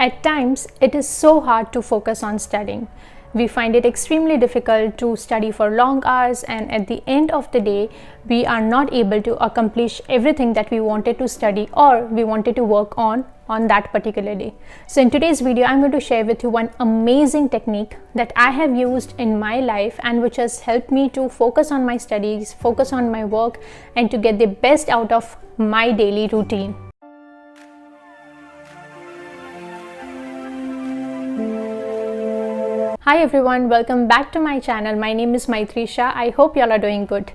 At times, it is so hard to focus on studying. We find it extremely difficult to study for long hours, and at the end of the day, we are not able to accomplish everything that we wanted to study or we wanted to work on that particular day. So in today's video, I'm going to share with you one amazing technique that I have used in my life and which has helped me to focus on my studies, focus on my work, and to get the best out of my daily routine. Hi everyone, welcome back to my channel. My name is Maitri Shah. I hope y'all are doing good.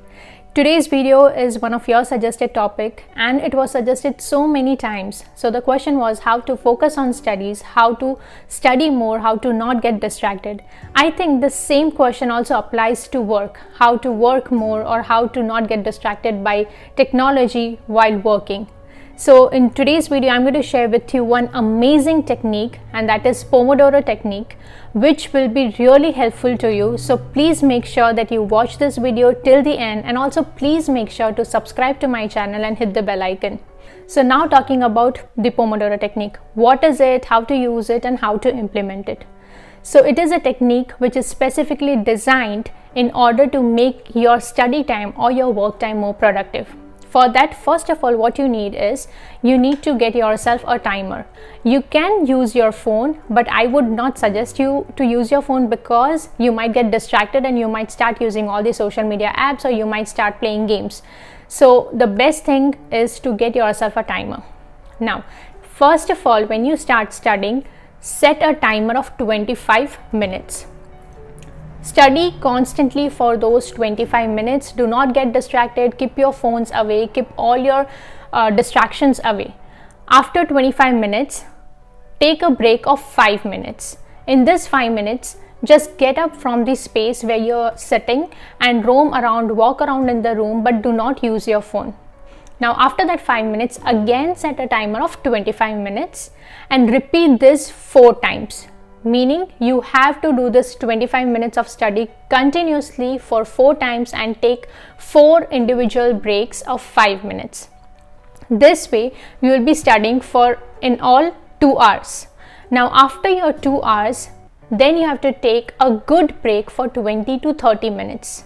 Today's video is one of your suggested topic and it was suggested so many times. So the question was how to focus on studies, how to study more, how to not get distracted. I think the same question also applies to work, how to work more or how to not get distracted by technology while working. So in today's video, I'm going to share with you one amazing technique, and that is Pomodoro technique, which will be really helpful to you. So please make sure that you watch this video till the end, and also please make sure to subscribe to my channel and hit the bell icon. So now talking about the Pomodoro technique. What is it, how to use it, and how to implement it? So it is a technique which is specifically designed in order to make your study time or your work time more productive. For that, first of all, what you need is you need to get yourself a timer. You can use your phone, but I would not suggest you to use your phone because you might get distracted and you might start using all the social media apps or you might start playing games. So the best thing is to get yourself a timer. Now, first of all, when you start studying, set a timer of 25 minutes. Study constantly for those 25 minutes. Do not get distracted. Keep your phones away. Keep all your distractions away. After 25 minutes, take a break of 5 minutes. In this 5 minutes, just get up from the space where you're sitting and roam around, walk around in the room, but do not use your phone. Now, after that 5 minutes, again set a timer of 25 minutes and repeat this 4 times. Meaning you have to do this 25 minutes of study continuously for 4 times and take 4 individual breaks of 5 minutes. This way you will be studying for in all 2 hours. Now after your 2 hours, then you have to take a good break for 20 to 30 minutes.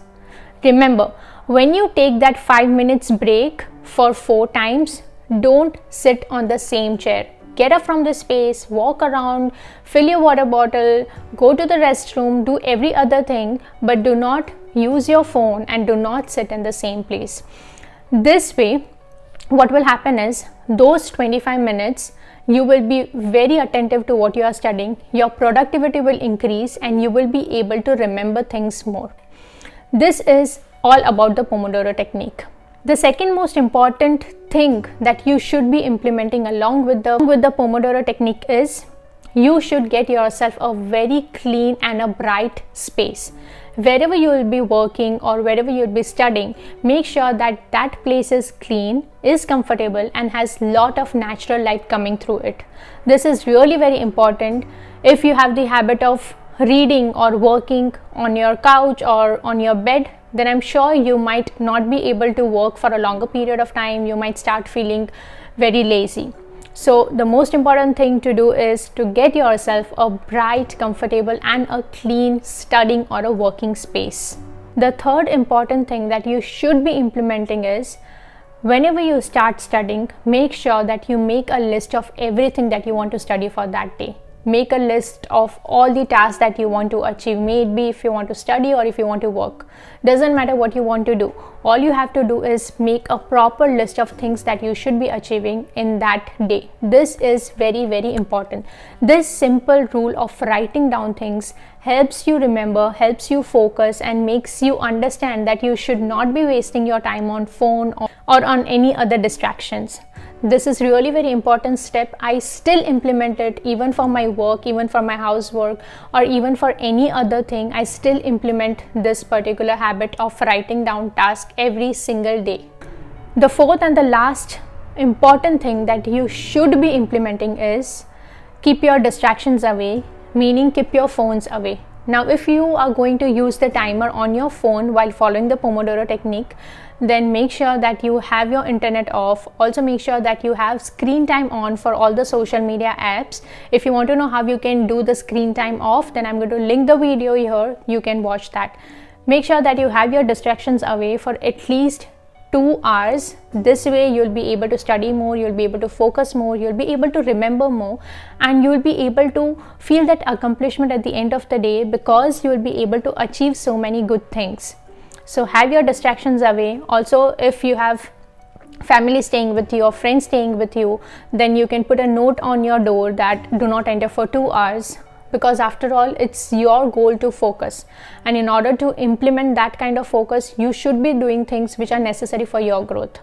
Remember, when you take that 5 minutes break for 4 times, don't sit on the same chair. Get up from the space, walk around, fill your water bottle, go to the restroom, do every other thing, but do not use your phone and do not sit in the same place. This way, what will happen is those 25 minutes, you will be very attentive to what you are studying, your productivity will increase and you will be able to remember things more. This is all about the Pomodoro technique. The second most important thing that you should be implementing along with the Pomodoro technique is you should get yourself a very clean and a bright space. Wherever you will be working or wherever you will be studying, make sure that that place is clean, is comfortable and has lot of natural light coming through it. This is really very important. If you have the habit of reading or working on your couch or on your bed, then I'm sure you might not be able to work for a longer period of time. You might start feeling very lazy. So the most important thing to do is to get yourself a bright, comfortable and a clean studying or a working space. The third important thing that you should be implementing is whenever you start studying, make sure that you make a list of everything that you want to study for that day. Make a list of all the tasks that you want to achieve, maybe if you want to study or if you want to work. Doesn't matter what you want to do. All you have to do is make a proper list of things that you should be achieving in that day. This is very, very important. This simple rule of writing down things helps you remember, helps you focus and makes you understand that you should not be wasting your time on phone or on any other distractions. This is really very important step. I still implement it even for my work, even for my housework or even for any other thing. I still implement this particular habit of writing down tasks every single day. The fourth and the last important thing that you should be implementing is keep your distractions away, meaning keep your phones away. Now if you are going to use the timer on your phone while following the Pomodoro technique, then make sure that you have your internet off. Also make sure that you have screen time on for all the social media apps. If you want to know how you can do the screen time off, then I'm going to link the video here, you can watch that. Make sure that you have your distractions away for at least 2 hours. This way you'll be able to study more, you'll be able to focus more, you'll be able to remember more, and you'll be able to feel that accomplishment at the end of the day, because you'll be able to achieve so many good things. So have your distractions away. Also, if you have family staying with you or friends staying with you, then you can put a note on your door that do not enter for 2 hours, because after all, it's your goal to focus, and in order to implement that kind of focus, you should be doing things which are necessary for your growth.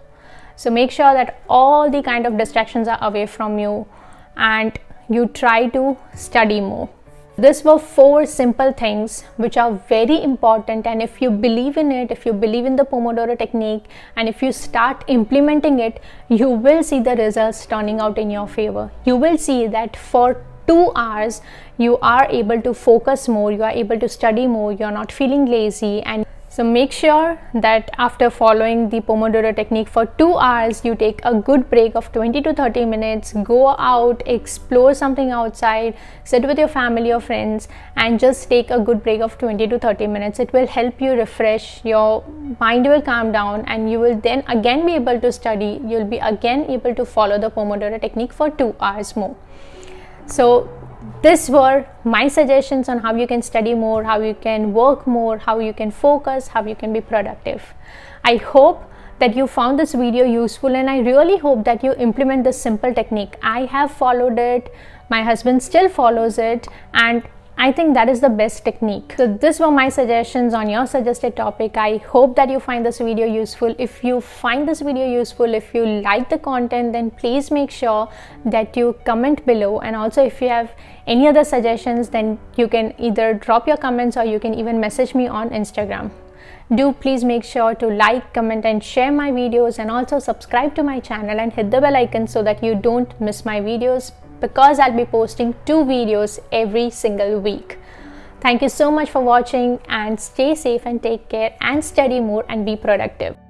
So make sure that all the kind of distractions are away from you and you try to study more. These were 4 simple things which are very important, and if you believe in it, if you believe in the Pomodoro technique, and if you start implementing it, you will see the results turning out in your favor. You will see that for 2 hours you are able to focus more, you are able to study more, you are not feeling lazy. And so make sure that after following the Pomodoro technique for 2 hours, you take a good break of 20 to 30 minutes, go out, explore something outside, sit with your family or friends, and just take a good break of 20 to 30 minutes. It will help you refresh, your mind will calm down, and you will then again be able to study. You'll be again able to follow the Pomodoro technique for 2 hours more. So these were my suggestions on how you can study more, how you can work more, how you can focus, how you can be productive. I hope that you found this video useful, and I really hope that you implement this simple technique. I have followed it, my husband still follows it, and I think that is the best technique. So these were my suggestions on your suggested topic. I hope that you find this video useful. If you find this video useful, if you like the content, then please make sure that you comment below. And also, if you have any other suggestions, then you can either drop your comments or you can even message me on Instagram. Do please make sure to like, comment and share my videos, and also subscribe to my channel and hit the bell icon so that you don't miss my videos, because I'll be posting 2 videos every single week. Thank you so much for watching, and stay safe and take care and study more and be productive.